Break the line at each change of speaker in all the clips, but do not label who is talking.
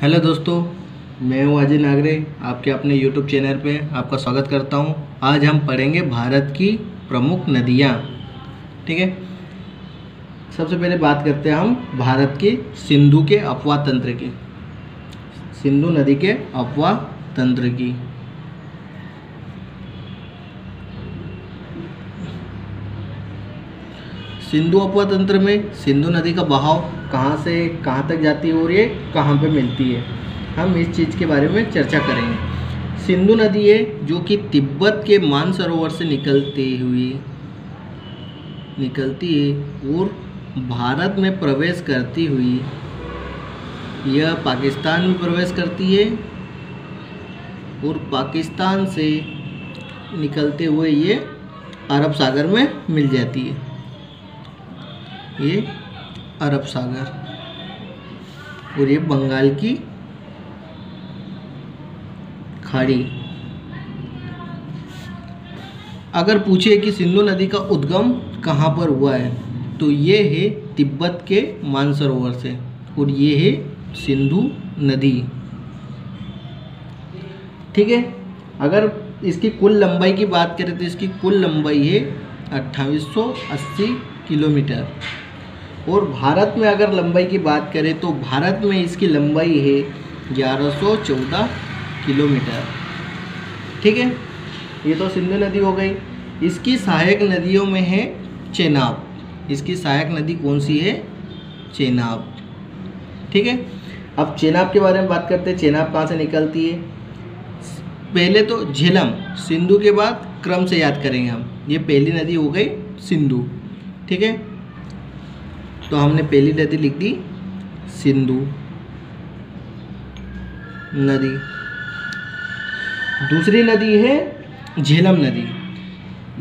Hello दोस्तों, मैं हूं अजय नागरे। आपके अपने यूट्यूब चैनल पे आपका स्वागत करता हूं। आज हम पढ़ेंगे भारत की प्रमुख नदियां। ठीक है, सबसे पहले बात करते हैं हम भारत की सिंधु के अपवाह तंत्र की। सिंधु नदी के अपवाह तंत्र की। सिंधु अपवाह तंत्र में सिंधु नदी का बहाव कहाँ से कहाँ तक जाती है और ये कहाँ पे मिलती है, हम इस चीज़ के बारे में चर्चा करेंगे। सिंधु नदी है जो कि तिब्बत के मानसरोवर से निकलती है और भारत में प्रवेश करती हुई यह पाकिस्तान में प्रवेश करती है और पाकिस्तान से निकलते हुए ये अरब सागर में मिल जाती है। ये अरब सागर और ये बंगाल की खाड़ी। अगर पूछे कि सिंधु नदी का उद्गम कहाँ पर हुआ है तो ये है तिब्बत के मानसरोवर से और ये है सिंधु नदी। ठीक है, अगर इसकी कुल लंबाई की बात करें तो इसकी कुल लंबाई है 2880 किलोमीटर और भारत में अगर लंबाई की बात करें तो भारत में इसकी लंबाई है 1114 किलोमीटर। ठीक है, ये तो सिंधु नदी हो गई। इसकी सहायक नदियों में है चेनाब। इसकी सहायक नदी कौन सी है? चेनाब। ठीक है, अब चेनाब के बारे में बात करते हैं। चेनाब कहाँ से निकलती है? पहले तो झेलम, सिंधु के बाद क्रम से याद करेंगे हम। ये पहली नदी हो गई सिंधु। ठीक है, तो हमने पहली नदी लिख दी सिंधु नदी। दूसरी नदी है झेलम नदी।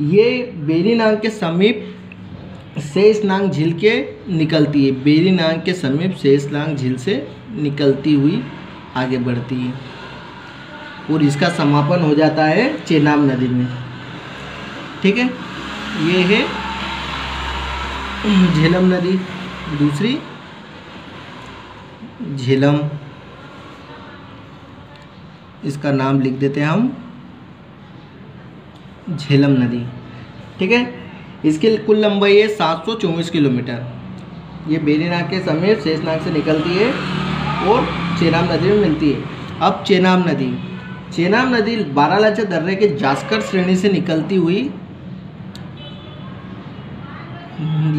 ये बेरीनाग के समीप शेषनाग झील के निकलती है। बेरीनाग के समीप शेषनाग झील से निकलती हुई आगे बढ़ती है और इसका समापन हो जाता है चेनाब नदी में। ठीक है, ये है झेलम नदी। दूसरी झेलम, इसका नाम लिख देते हैं हम झेलम नदी। ठीक है, इसकी कुल लंबाई है 724 किलोमीटर। ये बेरीनाग के समीप शेषनाग से निकलती है और चेनाब नदी में मिलती है। अब चेनाब नदी बारालाचा दर्रे के जास्कर श्रेणी से निकलती हुई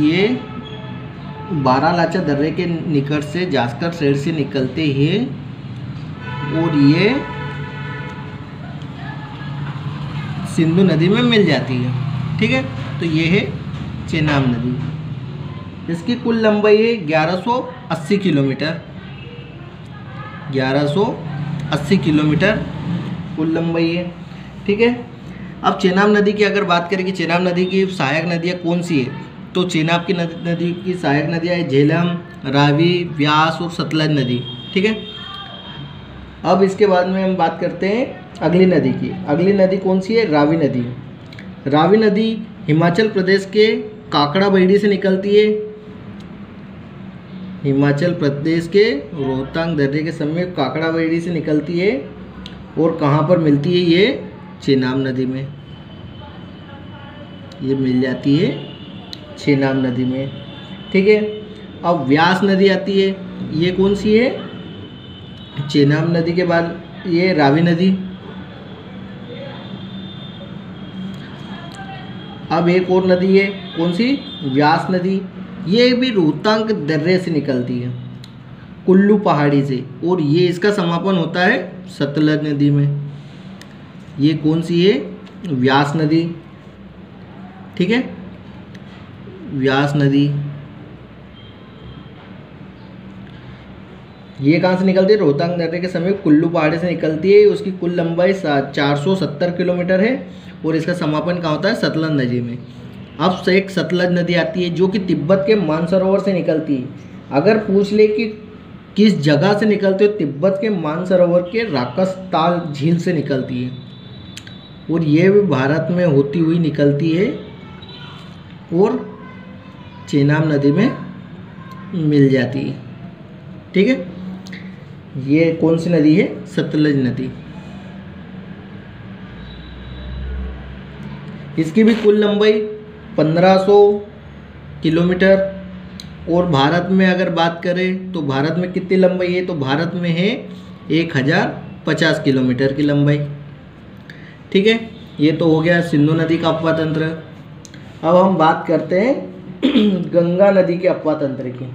ये बारालाचा दर्रे के निकट से जास्कर श्रेणी से निकलते हैं और ये सिंधु नदी में मिल जाती है। ठीक है, तो ये है चेनाब नदी। इसकी कुल लंबाई है 1180 किलोमीटर। 1180 किलोमीटर कुल लंबाई है। ठीक है, अब चेनाब नदी की अगर बात करें कि चेनाब नदी की सहायक नदियाँ कौन सी है, तो चेनाब की नदी की सहायक नदियाँ है झेलम, रावी, व्यास और सतलज नदी। ठीक है, अब इसके बाद में हम बात करते हैं अगली नदी की। अगली नदी कौन सी है? रावी नदी। रावी नदी हिमाचल प्रदेश के काकड़ा बैड़ी से निकलती है। हिमाचल प्रदेश के रोहतांग दर्रे के समीप काकड़ा बैड़ी से निकलती है और कहाँ पर मिलती है? ये चेनाब नदी में। ये मिल जाती है चेनाब नदी में। ठीक है, अब व्यास नदी आती है। ये कौन सी है? चेनाब नदी के बाद ये रावी नदी। अब एक और नदी है, कौन सी? व्यास नदी। ये भी रोहतांग दर्रे से निकलती है, कुल्लू पहाड़ी से, और ये इसका समापन होता है सतलज नदी में। ये कौन सी है? व्यास नदी। ठीक है, व्यास नदी। ये कहाँ से निकलती है? रोहतांग दर्रे के समीप कुल्लू पहाड़ी से निकलती है। उसकी कुल लंबाई 470 किलोमीटर है और इसका समापन कहाँ होता है? सतलज नदी में। अब से एक सतलज नदी आती है जो कि तिब्बत के मानसरोवर से निकलती है। अगर पूछ ले कि किस जगह से निकलते हो, तिब्बत के मानसरोवर के राकसताल झील से निकलती है और ये भी भारत में होती हुई निकलती है और चेनाब नदी में मिल जाती है। ठीक है, ये कौन सी नदी है? सतलज नदी। इसकी भी कुल लंबाई 1500 किलोमीटर। और भारत में अगर बात करें तो भारत में कितनी लंबाई है? तो भारत में है 1050 किलोमीटर की लंबाई। ठीक है, ये तो हो गया सिंधु नदी का अपवा तंत्र। अब हम बात करते हैं गंगा नदी के अपवा तंत्र की।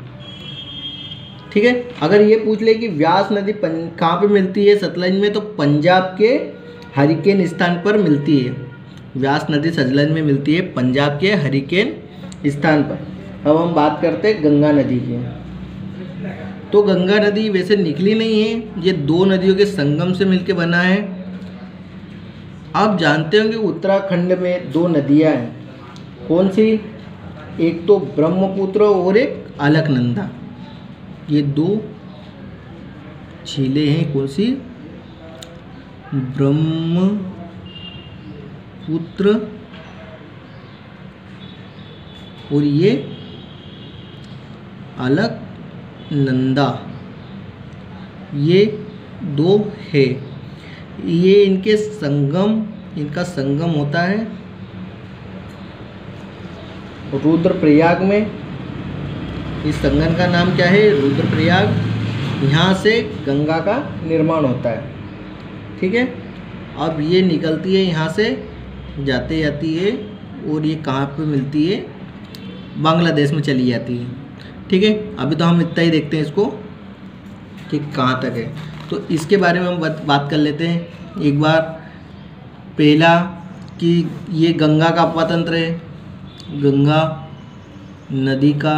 ठीक है, अगर ये पूछ ले कि व्यास नदी कहाँ पे मिलती है सतलज में, तो पंजाब के हरिकेन स्थान पर मिलती है। व्यास नदी सतलज में मिलती है पंजाब के हरिकेन स्थान पर। अब हम बात करते हैं गंगा नदी की। तो गंगा नदी वैसे निकली नहीं है, ये दो नदियों के संगम से मिलकर बना है। आप जानते होंगे उत्तराखंड में दो नदियां हैं, कौन सी? एक तो ब्रह्मपुत्र और एक अलकनंदा। ये दो झीलें हैं, कौन सी? ब्रह्मपुत्र और ये अलकनंदा, ये दो है। ये इनका संगम होता है रुद्रप्रयाग में। इस संगम का नाम क्या है? रुद्रप्रयाग। यहाँ से गंगा का निर्माण होता है। ठीक है, अब ये निकलती है यहाँ से, जाती है और ये कहाँ पे मिलती है? बांग्लादेश में चली जाती है। ठीक है, अभी तो हम इतना ही देखते हैं इसको कि कहाँ तक है। तो इसके बारे में हम बात कर लेते हैं एक बार। पहला कि ये गंगा का अपवा तंत्र है, गंगा नदी का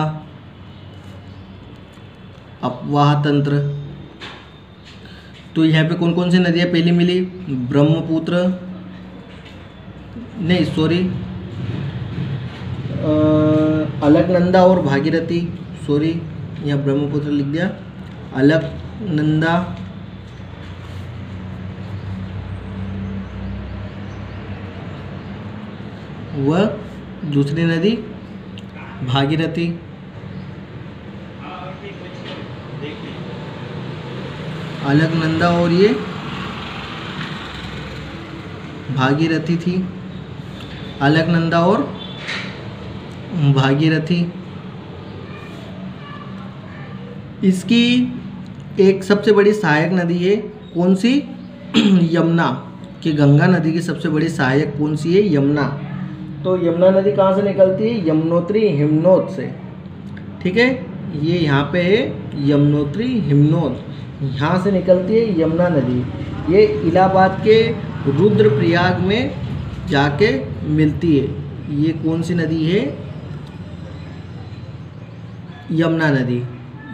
अपवाह तंत्र। तो यहाँ पे कौन कौन सी नदियाँ पहली मिली? ब्रह्मपुत्र, नहीं सॉरी, अलकनंदा और भागीरथी। सॉरी, यहाँ ब्रह्मपुत्र लिख दिया। अलकनंदा व दूसरी नदी भागीरथी। अलकनंदा और ये भागीरथी थी। अलकनंदा और भागीरथी। इसकी एक सबसे बड़ी सहायक नदी है, कौन सी? यमुना। कि गंगा नदी की सबसे बड़ी सहायक कौन सी है? यमुना। तो यमुना नदी कहाँ से निकलती है? यमुनोत्री हिमनोद से। ठीक है, ये यहाँ पे है यमुनोत्री हिमनोद, यहाँ से निकलती है यमुना नदी। ये इलाहाबाद के रुद्रप्रयाग में जाके मिलती है। ये कौन सी नदी है? यमुना नदी।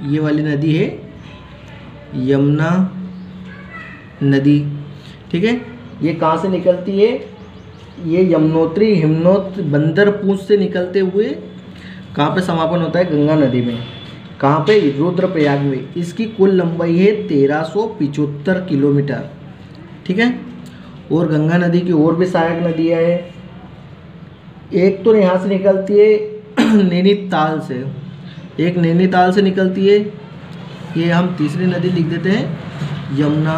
ये वाली नदी है यमुना नदी। ठीक है, ये कहाँ से निकलती है? ये यमुनोत्री हिमनोद बंदरपूंछ से निकलते हुए कहाँ पे समापन होता है? गंगा नदी में। कहाँ पे? रुद्रप्रयाग में। इसकी कुल लंबाई है 1375 किलोमीटर। ठीक है, और गंगा नदी की और भी सहायक नदियाँ हैं। एक तो यहाँ से निकलती है नैनीताल से, एक नैनीताल से निकलती है। ये हम तीसरी नदी लिख देते हैं यमुना।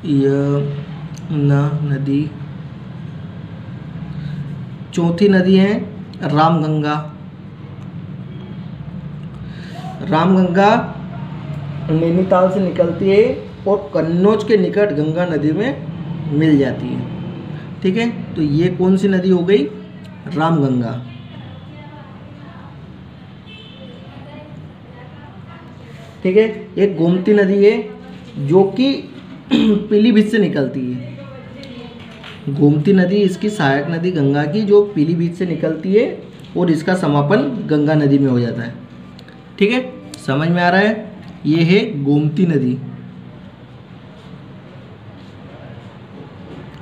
यमुना नदी। चौथी नदी है रामगंगा। रामगंगा नैनीताल से निकलती है और कन्नौज के निकट गंगा नदी में मिल जाती है। ठीक है, तो ये कौन सी नदी हो गई? रामगंगा। ठीक है, एक गोमती नदी है जो कि पीलीभीत से निकलती है। गोमती नदी इसकी सहायक नदी गंगा की, जो पीलीभीत से निकलती है और इसका समापन गंगा नदी में हो जाता है। ठीक है, समझ में आ रहा है? ये है गोमती नदी।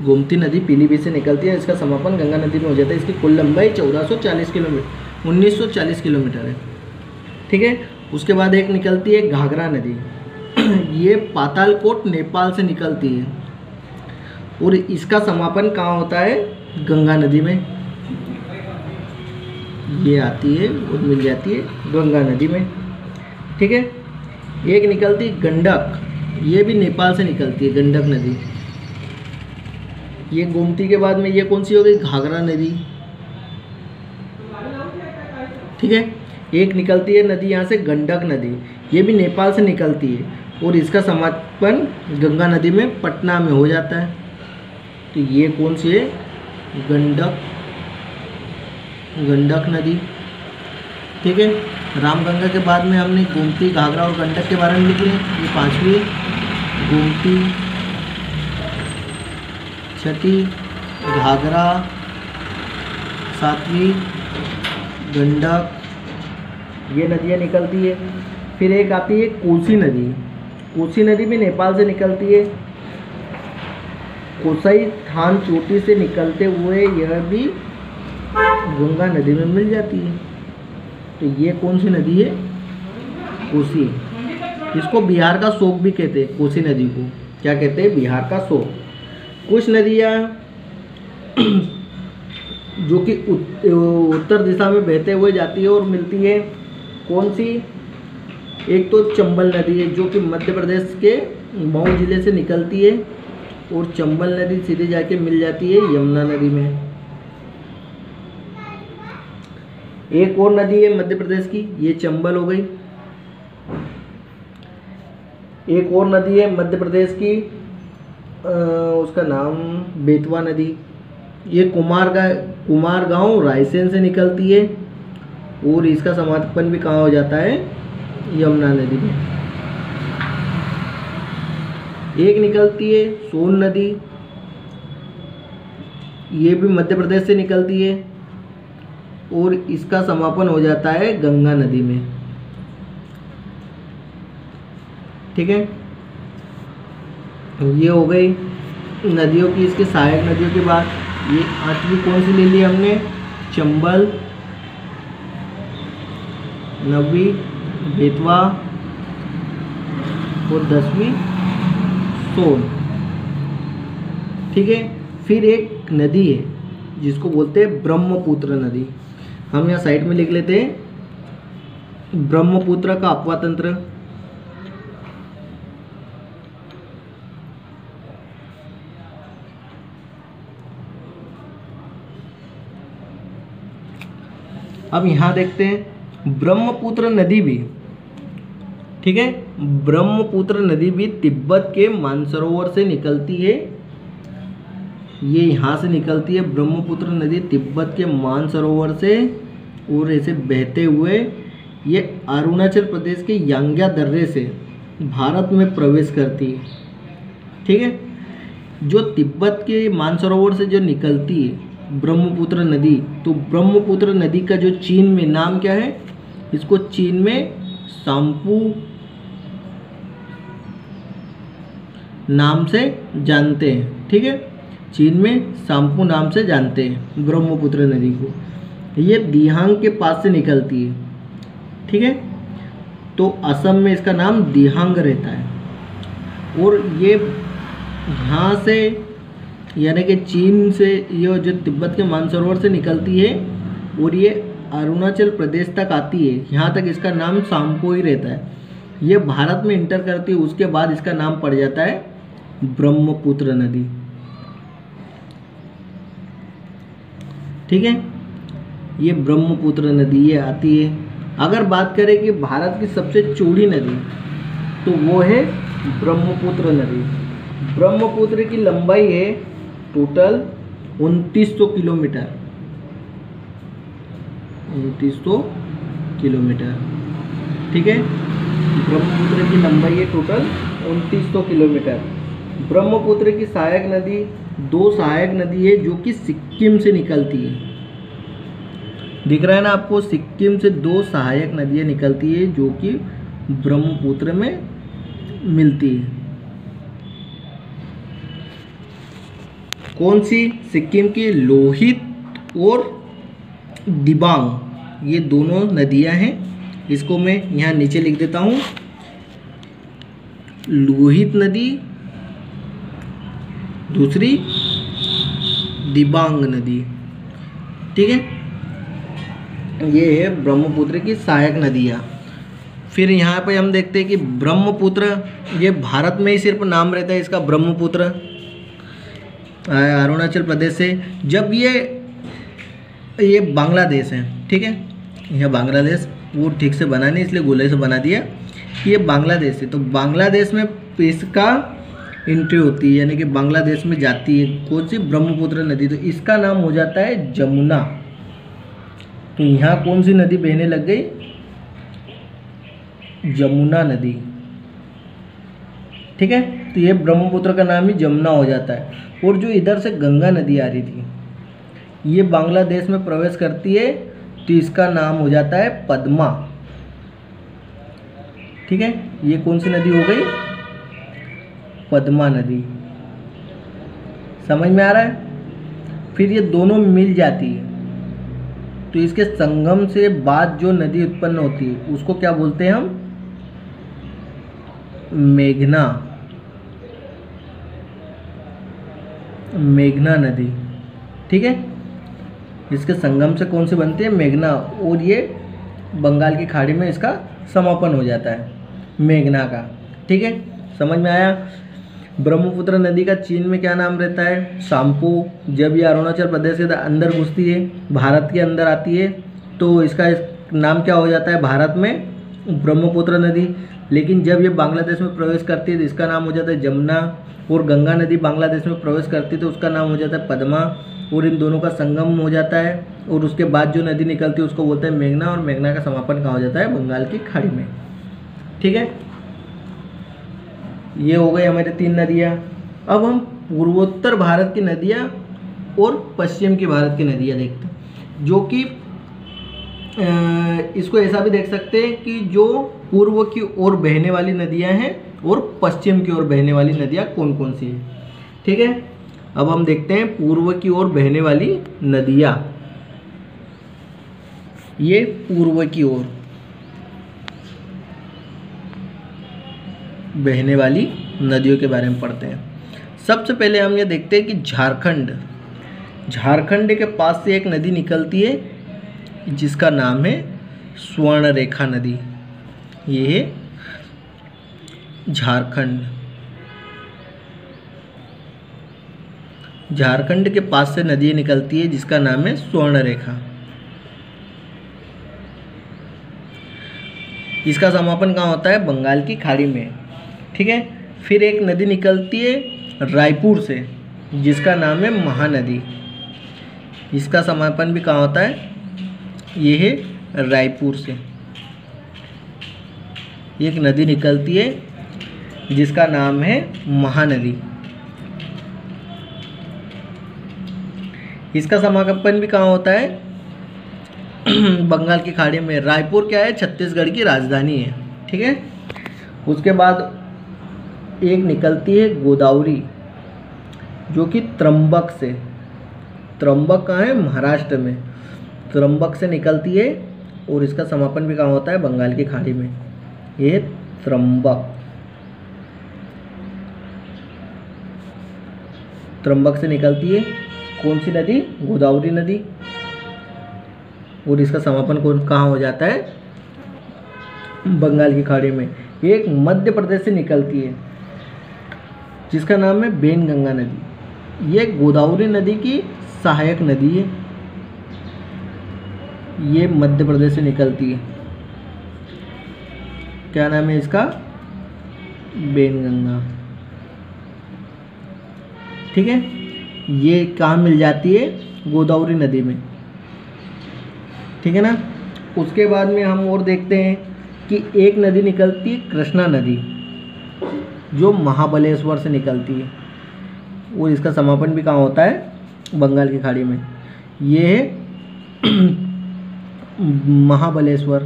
गोमती नदी पीलीभीत से निकलती है, इसका समापन गंगा नदी में हो जाता है। इसकी कुल लंबाई 1940 किलोमीटर है। ठीक है, उसके बाद एक निकलती है घाघरा नदी। ये पातालकोट नेपाल से निकलती है और इसका समापन कहाँ होता है? गंगा नदी में। ये आती है और मिल जाती है गंगा नदी में। ठीक है। एक निकलती गंडक, ये भी नेपाल से निकलती है गंडक नदी। ये गोमती के बाद में ये कौन सी हो गई, घाघरा नदी, ठीक है। एक निकलती है नदी यहाँ से गंडक नदी, ये भी नेपाल से निकलती है और इसका समापन गंगा नदी में पटना में हो जाता है। तो ये कौन सी है, गंडक नदी, ठीक है। रामगंगा के बाद में हमने गोमती, घाघरा और गंडक के बारे में लिख लिया। ये पांचवी गोमती, छठी घाघरा, सातवीं गंडक, ये नदियाँ निकलती है। फिर एक आती है कोसी नदी। कोसी नदी भी नेपाल से निकलती है। कोसाई थान चोटी से निकलते हुए यह भी गंगा नदी में मिल जाती है। तो ये कौन सी नदी है, कोसी। इसको बिहार का शोक भी कहते हैं, कोसी नदी को क्या कहते हैं, बिहार का शोक। कुछ नदियाँ जो कि उत्तर दिशा में बहते हुए जाती है और मिलती है, कौन सी, एक तो चंबल नदी है जो कि मध्य प्रदेश के मऊ जिले से निकलती है और चंबल नदी सीधे जाके मिल जाती है यमुना नदी में। एक और नदी है मध्य प्रदेश की, ये चंबल हो गई। एक और नदी है मध्य प्रदेश की, उसका नाम बेतवा नदी। ये कुमारगांव रायसेन से निकलती है और इसका समापन भी कहाँ हो जाता है, यमुना नदी में। एक निकलती है सोन नदी, ये भी मध्य प्रदेश से निकलती है और इसका समापन हो जाता है गंगा नदी में, ठीक है। ये हो गई नदियों की, इसके सहायक नदियों की बात। ये आठवीं कौन सी ले ली हमने, चंबल, नवीं बेतवा और 10वीं सोन, ठीक है। फिर एक नदी है जिसको बोलते हैं ब्रह्मपुत्र नदी। हम यहाँ साइड में लिख लेते हैं ब्रह्मपुत्र का अपवा तंत्र। अब यहाँ देखते हैं ब्रह्मपुत्र नदी भी, ठीक है। ब्रह्मपुत्र नदी भी तिब्बत के मानसरोवर से निकलती है। ये यहाँ से निकलती है ब्रह्मपुत्र नदी तिब्बत के मानसरोवर से और ऐसे बहते हुए ये अरुणाचल प्रदेश के यांग्या दर्रे से भारत में प्रवेश करती है, ठीक है। जो तिब्बत के मानसरोवर से जो निकलती है ब्रह्मपुत्र नदी, तो ब्रह्मपुत्र नदी का जो चीन में नाम क्या है, इसको चीन में सांपू नाम से जानते हैं, ठीक है। चीन में सांपू नाम से जानते हैं ब्रह्मपुत्र नदी को। ये दिहांग के पास से निकलती है, ठीक है। तो असम में इसका नाम दिहांग रहता है और ये यहाँ से यानी कि चीन से ये जो तिब्बत के मानसरोवर से निकलती है और ये अरुणाचल प्रदेश तक आती है, यहाँ तक इसका नाम सांपो ही रहता है। ये भारत में इंटर करती है, उसके बाद इसका नाम पड़ जाता है ब्रह्मपुत्र नदी, ठीक है। ये ब्रह्मपुत्र नदी ये आती है। अगर बात करें कि भारत की सबसे चौड़ी नदी, तो वो है ब्रह्मपुत्र नदी। ब्रह्मपुत्र की लंबाई है टोटल 2900 किलोमीटर, 2900 किलोमीटर, ठीक है। ब्रह्मपुत्र की लंबाई है टोटल 2900 किलोमीटर। ब्रह्मपुत्र की सहायक नदी, दो सहायक नदी है जो कि सिक्किम से निकलती है। दिख रहा है ना आपको, सिक्किम से दो सहायक नदियाँ निकलती है जो कि ब्रह्मपुत्र में मिलती है। कौन सी, सिक्किम की लोहित और दिबांग, ये दोनों नदियां हैं। इसको मैं यहाँ नीचे लिख देता हूँ, लोहित नदी, दूसरी दिबांग नदी, ठीक है। ये है ब्रह्मपुत्र की सहायक नदियाँ। फिर यहाँ पे हम देखते हैं कि ब्रह्मपुत्र, ये भारत में ही सिर्फ नाम रहता है इसका, ब्रह्मपुत्र अरुणाचल प्रदेश से। जब ये बांग्लादेश है, ठीक है, यह बांग्लादेश, वो ठीक से बना नहीं इसलिए गोले से बना दिया, ये बांग्लादेश है। तो बांग्लादेश में इसका एंट्री होती है, यानी कि बांग्लादेश में जाती है कौन सी, ब्रह्मपुत्र नदी। तो इसका नाम हो जाता है जमुना। तो यहाँ कौन सी नदी बहने लग गई, जमुना नदी, ठीक है। तो ये ब्रह्मपुत्र का नाम ही जमुना हो जाता है। और जो इधर से गंगा नदी आ रही थी, ये बांग्लादेश में प्रवेश करती है, तो इसका नाम हो जाता है पद्मा, ठीक है। ये कौन सी नदी हो गई, पद्मा नदी, समझ में आ रहा है। फिर ये दोनों मिल जाती है, तो इसके संगम से बाद जो नदी उत्पन्न होती है उसको क्या बोलते हैं हम, मेघना, मेघना नदी, ठीक है। इसके संगम से कौन सी बनती है, मेघना, और ये बंगाल की खाड़ी में इसका समापन हो जाता है मेघना का, ठीक है। समझ में आया। ब्रह्मपुत्र नदी का चीन में क्या नाम रहता है, सांपो। जब ये अरुणाचल प्रदेश के अंदर घुसती है, भारत के अंदर आती है, तो इसका नाम क्या हो जाता है भारत में, ब्रह्मपुत्र नदी। लेकिन जब ये बांग्लादेश में प्रवेश करती है तो इसका नाम हो जाता है जमुना। और गंगा नदी बांग्लादेश में प्रवेश करती है तो उसका नाम हो जाता है पद्मा। और इन दोनों का संगम हो जाता है, और उसके बाद जो नदी निकलती है उसको बोलते हैं मेघना। और मेघना का समापन कहाँ हो जाता है, बंगाल की खाड़ी में, ठीक है। ये हो गई हमारे 3 नदियाँ। अब हम पूर्वोत्तर भारत की नदियाँ और पश्चिम की भारत की नदियाँ देखते हैं, जो कि इसको ऐसा भी देख सकते हैं कि जो पूर्व की ओर बहने वाली नदियाँ हैं और पश्चिम की ओर बहने वाली नदियाँ कौन कौन सी हैं, ठीक है। अब हम देखते हैं पूर्व की ओर बहने वाली नदियाँ। ये पूर्व की ओर बहने वाली नदियों के बारे में पढ़ते हैं। सबसे पहले हम ये देखते हैं कि झारखंड के पास से एक नदी निकलती है जिसका नाम है स्वर्णरेखा नदी। ये है झारखंड के पास से नदी निकलती है जिसका नाम है स्वर्णरेखा। इसका समापन कहाँ होता है, बंगाल की खाड़ी में, ठीक है। फिर एक नदी निकलती है रायपुर से जिसका नाम है महानदी। इसका समापन भी कहाँ होता है, ये है रायपुर से। एक नदी निकलती है जिसका नाम है महानदी। इसका समापन भी कहाँ होता है, बंगाल की खाड़ी में। रायपुर क्या है, छत्तीसगढ़ की राजधानी है, ठीक है। उसके बाद एक निकलती है गोदावरी, जो कि त्रंबक से, त्रंबक कहाँ है, महाराष्ट्र में, त्रंबक से निकलती है। और इसका समापन भी कहाँ होता है, बंगाल की खाड़ी में। ये त्रंबक से निकलती है कौन सी नदी, गोदावरी नदी। और इसका समापन कहाँ हो जाता है, बंगाल की खाड़ी में। एक मध्य प्रदेश से निकलती है जिसका नाम है बेनगंगा नदी। ये गोदावरी नदी की सहायक नदी है। ये मध्य प्रदेश से निकलती है, क्या नाम है इसका, बेनगंगा, ठीक है। ये कहाँ मिल जाती है, गोदावरी नदी में, ठीक है ना। उसके बाद में हम और देखते हैं कि एक नदी निकलती है कृष्णा नदी, जो महाबलेश्वर से निकलती है। और इसका समापन भी कहाँ होता है, बंगाल की खाड़ी में। ये है महाबलेश्वर।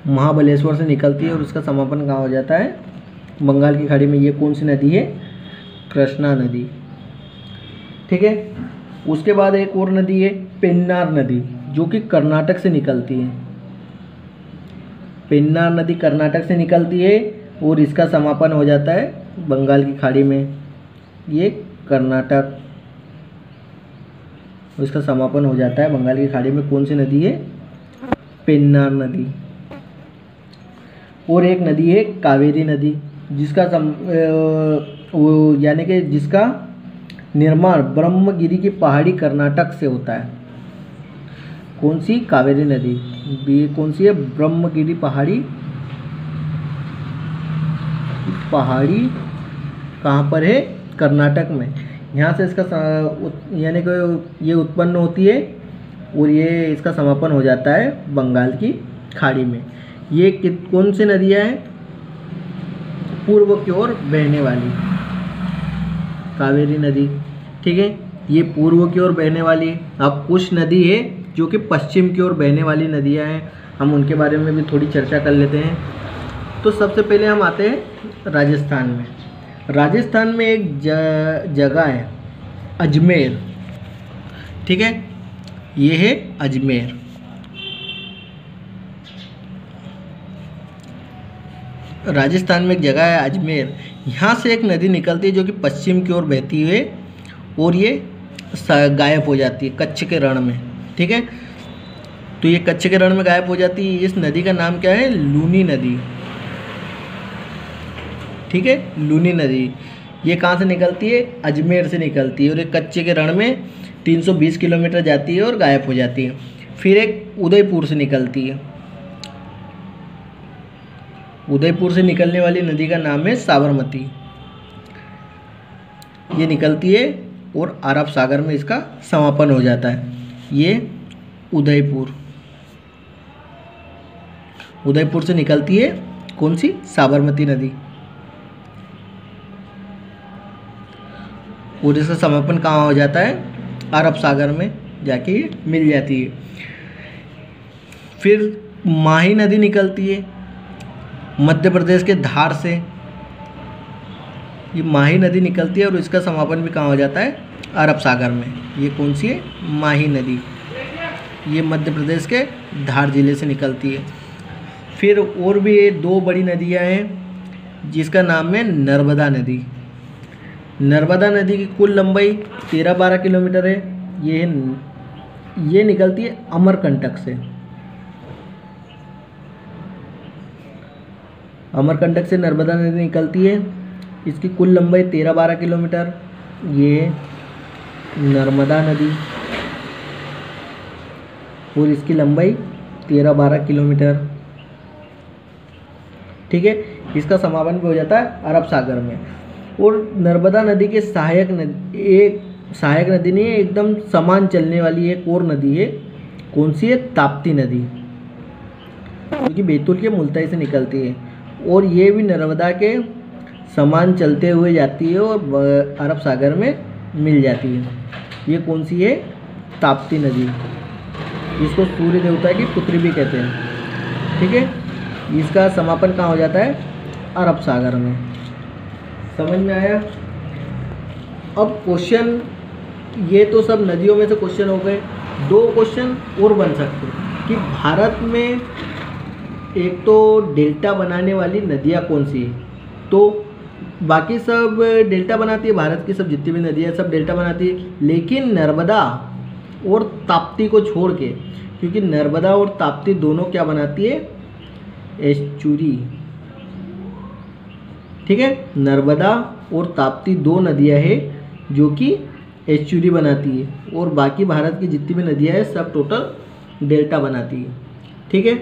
महाबलेश्वर से निकलती है और उसका समापन कहाँ हो जाता है, बंगाल की खाड़ी में। ये कौन सी नदी है, कृष्णा नदी, ठीक है। उसके बाद एक और नदी है पेन्नार नदी, जो कि कर्नाटक से निकलती है। पेन्नार नदी कर्नाटक से निकलती है और इसका समापन हो जाता है बंगाल की खाड़ी में। ये कर्नाटक और इसका समापन हो जाता है बंगाल की खाड़ी में। कौन सी नदी है? पेन्नार नदी। और एक नदी है कावेरी नदी, जिसका यानी कि जिसका निर्माण ब्रह्मगिरी की पहाड़ी कर्नाटक से होता है। कौन सी? कावेरी नदी। कौन सी है? ब्रह्मगिरी पहाड़ी कहाँ पर है? कर्नाटक में। यहाँ से इसका यानी कि ये उत्पन्न होती है और ये इसका समापन हो जाता है बंगाल की खाड़ी में। ये कौन सी नदियाँ हैं? पूर्व की ओर बहने वाली कावेरी नदी, ठीक है, ये पूर्व की ओर बहने वाली है। अब कुछ नदी है जो कि पश्चिम की ओर बहने वाली नदियाँ हैं, हम उनके बारे में भी थोड़ी चर्चा कर लेते हैं। तो सबसे पहले हम आते हैं राजस्थान में। राजस्थान में एक जगह है अजमेर, ठीक है, ये है अजमेर। राजस्थान में एक जगह है अजमेर, यहाँ से एक नदी निकलती है जो कि पश्चिम की ओर बहती है और ये गायब हो जाती है कच्छ के रण में, ठीक है। तो ये कच्छ के रण में गायब हो जाती है। इस नदी का नाम क्या है? लूनी नदी, ठीक है, लूनी नदी। ये कहाँ से निकलती है? अजमेर से निकलती है और ये कच्छ के रण में 320 किलोमीटर जाती है और गायब हो जाती है। फिर एक उदयपुर से निकलती है। उदयपुर से निकलने वाली नदी का नाम है साबरमती। ये निकलती है और अरब सागर में इसका समापन हो जाता है। ये उदयपुर से निकलती है कौन सी? साबरमती नदी। और इसका समापन कहाँ हो जाता है? अरब सागर में जाके ये मिल जाती है। फिर माही नदी निकलती है मध्य प्रदेश के धार से। ये माही नदी निकलती है और इसका समापन भी कहाँ हो जाता है? अरब सागर में। ये कौन सी है? माही नदी। ये मध्य प्रदेश के धार जिले से निकलती है। फिर और भी ये दो बड़ी नदियाँ हैं जिसका नाम है नर्मदा नदी। नर्मदा नदी की कुल लंबाई 13-12 किलोमीटर है। ये निकलती है अमरकंटक से। अमरकंटक से नर्मदा नदी निकलती है। इसकी कुल लंबाई 13-12 किलोमीटर। ये नर्मदा नदी और इसकी लंबाई 13-12 किलोमीटर, ठीक है। इसका समापन भी हो जाता है अरब सागर में। और नर्मदा नदी के सहायक नदी नहीं है, एकदम समान चलने वाली एक और नदी है। कौन सी है? ताप्ती नदी, क्योंकि बैतूल के मुल्ताई से निकलती है और ये भी नर्मदा के समान चलते हुए जाती है और अरब सागर में मिल जाती है। ये कौन सी है? ताप्ती नदी। इसको सूर्य देवता की पुत्री भी कहते हैं, ठीक है। इसका समापन कहाँ हो जाता है? अरब सागर में। समझ में आया? अब क्वेश्चन, ये तो सब नदियों में से क्वेश्चन हो गए। दो क्वेश्चन और बन सकते हैं कि भारत में एक तो डेल्टा बनाने वाली नदियाँ कौन सी है। तो बाकी सब डेल्टा बनाती है, भारत की सब जितनी भी नदियाँ सब डेल्टा बनाती है, लेकिन नर्मदा और ताप्ती को छोड़ के, क्योंकि नर्मदा और ताप्ती दोनों क्या बनाती है? एस्चुरी, ठीक है। नर्मदा और ताप्ती दो नदियाँ हैं जो कि एस्चुरी बनाती है और बाकी भारत की जितनी भी नदियाँ हैं सब टोटल डेल्टा बनाती है, ठीक है।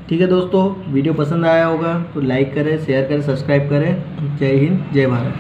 ठीक है दोस्तों, वीडियो पसंद आया होगा तो लाइक करें, शेयर करें, सब्सक्राइब करें। जय हिंद, जय भारत।